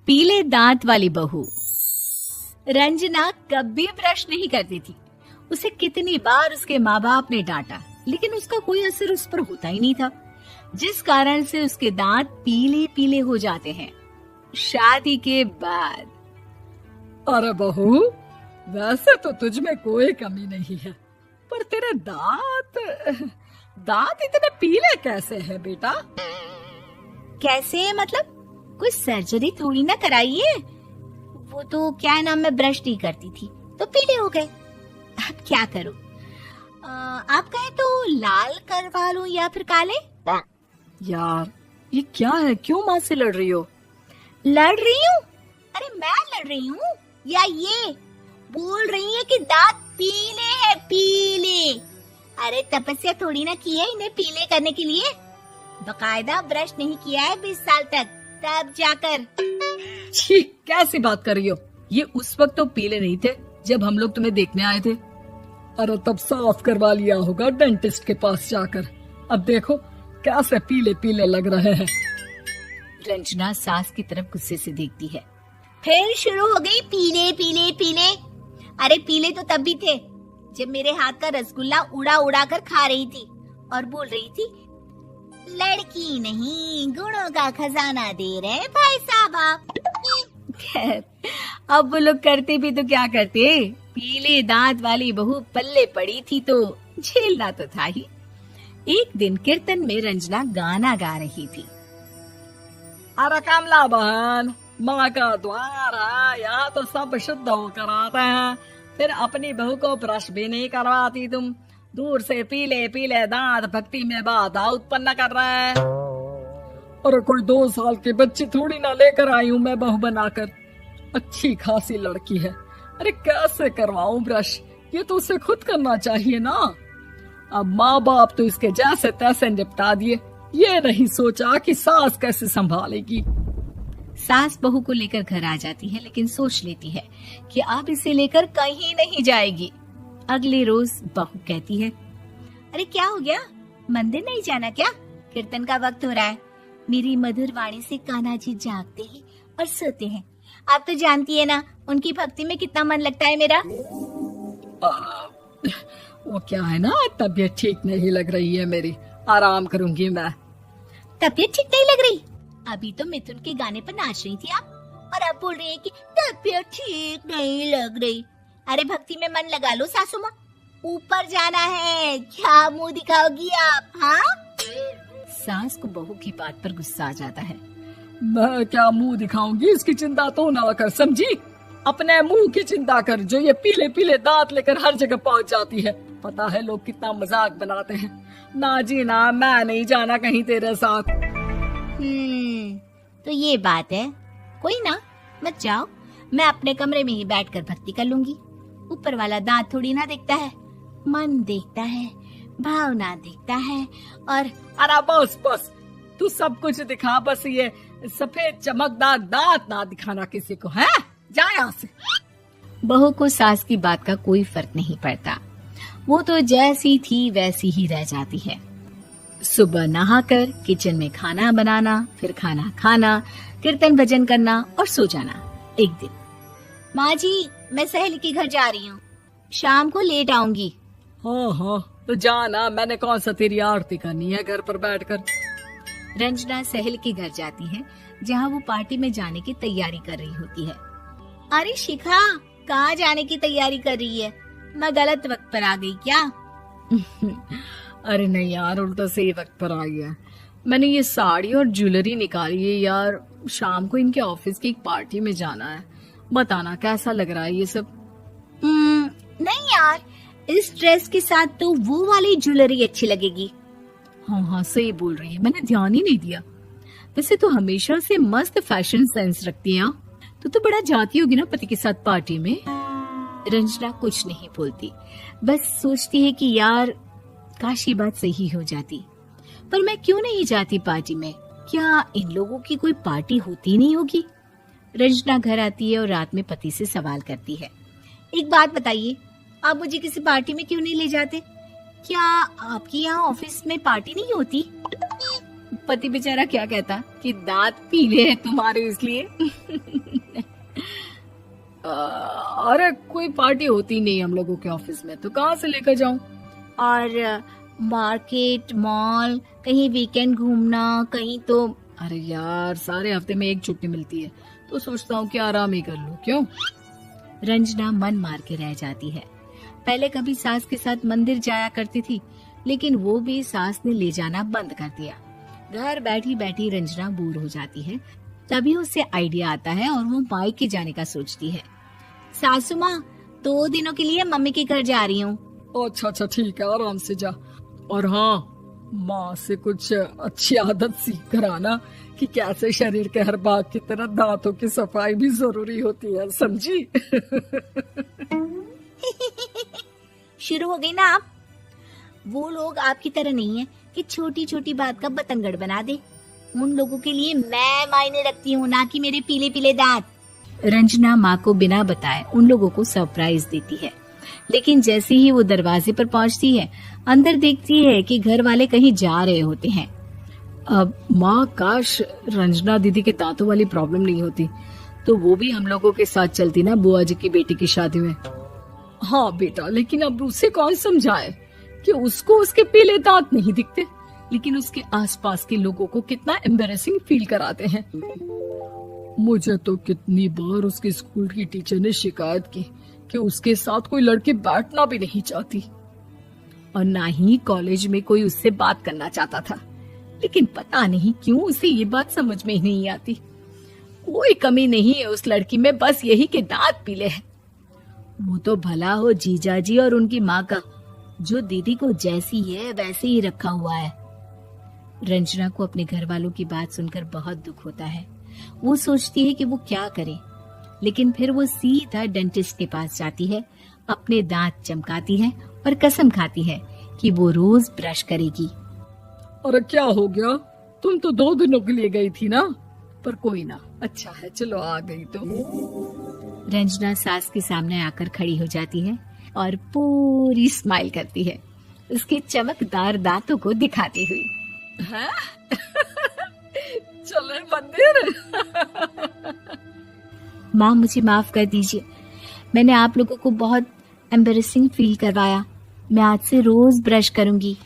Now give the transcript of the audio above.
पीले दांत वाली बहू। रंजना कभी ब्रश नहीं करती थी। उसे कितनी बार उसके माँ बाप ने डांटा, लेकिन उसका कोई असर उस पर होता ही नहीं था, जिस कारण से उसके दांत पीले पीले हो जाते हैं। शादी के बाद। अरे बहू, वैसे तो तुझ में कोई कमी नहीं है, पर तेरे दांत इतने पीले कैसे हैं बेटा? कैसे मतलब? कोई सर्जरी थोड़ी ना कराई है। वो तो क्या नाम, मैं ब्रश नहीं करती थी तो पीले हो गए। अब क्या करूं? आप कहें तो लाल करवा लूं या फिर काले? यार ये क्या है, क्यों माँ से लड़ रही हो? लड़ रही हूँ? अरे मैं लड़ रही हूँ या ये बोल रही है कि दांत पीले हैं, पीले। अरे तपस्या थोड़ी ना की है इन्हें पीले करने के लिए। बकायदा ब्रश नहीं किया है 20 साल तक, तब जाकर। छी, कैसी बात कर रही हो? ये उस वक्त तो पीले नहीं थे जब हम लोग तुम्हें देखने आए थे। अरे तब साफ करवा लिया होगा डेंटिस्ट के पास जाकर। अब देखो कैसे पीले पीले लग रहे हैं। रंजना सास की तरफ गुस्से से देखती है। फिर शुरू हो गई पीले पीले पीले। अरे पीले तो तब भी थे जब मेरे हाथ का रसगुल्ला उड़ा उड़ा कर खा रही थी और बोल रही थी, लड़की नहीं गुणों का खजाना दे रहे भाई साहब आप। खैर, अब वो लोग करते भी तो क्या करते, पीले दांत वाली बहू पल्ले पड़ी थी तो झेलना तो था ही। एक दिन कीर्तन में रंजना गाना गा रही थी। अरे कमला बहन, माँ का द्वार है, यहाँ तो सब शुद्ध होकर आते हैं, फिर अपनी बहू को ब्रश भी नहीं करवाती तुम। दूर से पीले पीले दांत भक्ति में बाधा उत्पन्न कर रहे हैं। अरे कोई 2 साल के बच्चे थोड़ी ना लेकर आई हूँ मैं बहू बनाकर। अच्छी खासी लड़की है, अरे कैसे करवाऊं ब्रश? ये तो उसे खुद करना चाहिए ना। अब माँ बाप तो इसके जैसे तैसे निपटा दिए, ये नहीं सोचा कि सास कैसे संभालेगी। सास बहू को लेकर घर आ जाती है, लेकिन सोच लेती है कि अब इसे लेकर कहीं नहीं जाएगी। अगले रोज बहू कहती है, अरे क्या हो गया, मंदिर नहीं जाना क्या? कीर्तन का वक्त हो रहा है। मेरी मधुर वाणी से कान्हा जी जागते हैं और सोते हैं। आप तो जानती है ना उनकी भक्ति में कितना मन लगता है मेरा। वो क्या है ना, तबीयत ठीक नहीं लग रही है मेरी, आराम करूंगी मैं। तबीयत ठीक नहीं लग रही? अभी तो मिथुन के गाने पर नाच रही थी आप, और अब बोल रही है कि तबीयत ठीक नहीं लग रही। अरे भक्ति में मन लगा लो सासू माँ, ऊपर जाना है, क्या मुंह दिखाओगी आप? हाँ? सास को बहू की बात पर गुस्सा आ जाता है। मैं क्या मुंह दिखाऊंगी, इसकी चिंता तो ना कर, समझी? अपने मुंह की चिंता कर, जो ये पीले पीले दांत लेकर हर जगह पहुंच जाती है। पता है लोग कितना मजाक बनाते हैं। ना जी ना, मैं नहीं जाना कहीं तेरे साथ। तो ये बात है। कोई ना, मत जाओ, मैं अपने कमरे में ही बैठकर भक्ति कर लूंगी। ऊपर वाला दांत थोड़ी ना देखता है, मन देखता है, भावना देखता है। और अरे बस बस, तू सब कुछ दिखा, बस ये सफेद चमकदार दांत ना दिखाना किसी को, है? जा यहाँ से। बहू को सास की बात का कोई फर्क नहीं पड़ता, वो तो जैसी थी वैसी ही रह जाती है। सुबह नहाकर किचन में खाना बनाना, फिर खाना खाना, कीर्तन भजन करना और सो जाना। एक दिन, माँ जी मैं सहेली के घर जा रही हूँ, शाम को लेट आऊंगी। हाँ हाँ तो जाना, मैंने कौन सा तेरी आरती करनी है घर पर बैठकर। रंजना सहेली के घर जाती है, जहाँ वो पार्टी में जाने की तैयारी कर रही होती है। अरे शिखा, कहाँ जाने की तैयारी कर रही है? मैं गलत वक्त पर आ गई क्या? अरे नहीं यार, उल्टा सही वक्त पर आ गया। मैंने ये साड़ी और ज्वेलरी निकाली है यार, शाम को इनके ऑफिस की एक पार्टी में जाना है। बताना कैसा लग रहा है ये सब? नहीं यार, इस ड्रेस के साथ तो वो वाली ज्वेलरी अच्छी लगेगी। हाँ हाँ सही बोल रही है, मैंने ध्यान ही नहीं दिया। वैसे तो हमेशा से मस्त फैशन सेंस रखती है। तो बड़ा जाती होगी ना पति के साथ पार्टी में। रंजना कुछ नहीं बोलती, बस सोचती है कि यार काश ये बात सही हो जाती, पर मैं क्यों नहीं जाती पार्टी में? क्या इन लोगों की कोई पार्टी होती नहीं होगी? रंजना घर आती है और रात में पति से सवाल करती है, एक बात बताइए, आप मुझे किसी पार्टी में क्यों नहीं ले जाते? क्या आपकी यहाँ ऑफिस में पार्टी नहीं होती? पति बेचारा क्या कहता कि दांत पीले हैं तुम्हारे इसलिए। अरे कोई पार्टी होती नहीं हम लोगों के ऑफिस में, तो कहाँ से लेकर जाऊं? और मार्केट, मॉल, कहीं वीकेंड घूमना, कहीं तो। अरे यार सारे हफ्ते में एक छुट्टी मिलती है, तो सोचता हूँ कि आराम ही कर लूं। क्यों? रंजना मन मार के रह जाती है। पहले कभी सास के साथ मंदिर जाया करती थी, लेकिन वो भी सास ने ले जाना बंद कर दिया। घर बैठी बैठी रंजना बोर हो जाती है। तभी उसे आइडिया आता है और वो मायके जाने का सोचती है। सासू माँ, 2 दिनों के लिए मम्मी के घर जा रही हूँ। अच्छा ठीक है, आराम से जा। और हाँ, माँ से कुछ अच्छी आदत सीख कर आना कि कैसे शरीर के हर भाग की तरह दांतों की सफाई भी जरूरी होती है, समझी? शुरू हो गई ना आप। वो लोग आपकी तरह नहीं है कि छोटी छोटी बात का बतंगड़ बना दे। उन लोगों के लिए मैं मायने रखती हूँ, ना कि मेरे पीले पीले दांत। रंजना माँ को बिना बताए उन लोगों को सरप्राइज देती है, लेकिन जैसे ही वो दरवाजे पर पहुंचती है, अंदर देखती है कि घर वाले कहीं जा रहे होते हैं। अब माँ, काश रंजना दीदी के दांतों वाली प्रॉब्लम नहीं होती, तो वो भी हम लोगों के साथ चलती ना बुआ जी की बेटी की शादी में। हाँ बेटा, लेकिन अब उसे कौन समझाए कि उसको उसके पीले दांत नहीं दिखते, लेकिन उसके आसपास के लोगों को कितना एम्बैरेसिंग फील कराते हैं। मुझे तो कितनी बार उसके स्कूल की टीचर ने शिकायत की कि उसके साथ कोई लड़की बैठना भी नहीं चाहती, और ना ही कॉलेज में कोई उससे बात करना चाहता था। लेकिन पता नहीं क्यों उसे ये बात समझ में ही नहीं आती। कोई कमी नहीं है उस लड़की में, बस यही कि दांत पीले हैं। वो तो भला हो जीजा जी और उनकी माँ का, जो दीदी को जैसी है वैसे ही रखा हुआ है। रंजना को अपने घर वालों की बात सुनकर बहुत दुख होता है। वो सोचती है कि वो क्या करे, लेकिन फिर वो सीधा डेंटिस्ट के पास जाती है, अपने दांत चमकाती है और कसम खाती है कि वो रोज ब्रश करेगी। अरे क्या हो गया? तुम तो 2 दिनों के लिए गई थी ना, पर कोई ना, अच्छा है, चलो आ गई तो। रंजना सास के सामने आकर खड़ी हो जाती है और पूरी स्माइल करती है, उसके चमकदार दांतों को दिखाती हुई। हैं? चले मंदिर। माँ, मुझे माफ कर दीजिए, मैंने आप लोगों को बहुत एम्बैरेसिंग फील करवाया। मैं आज से रोज ब्रश करूंगी।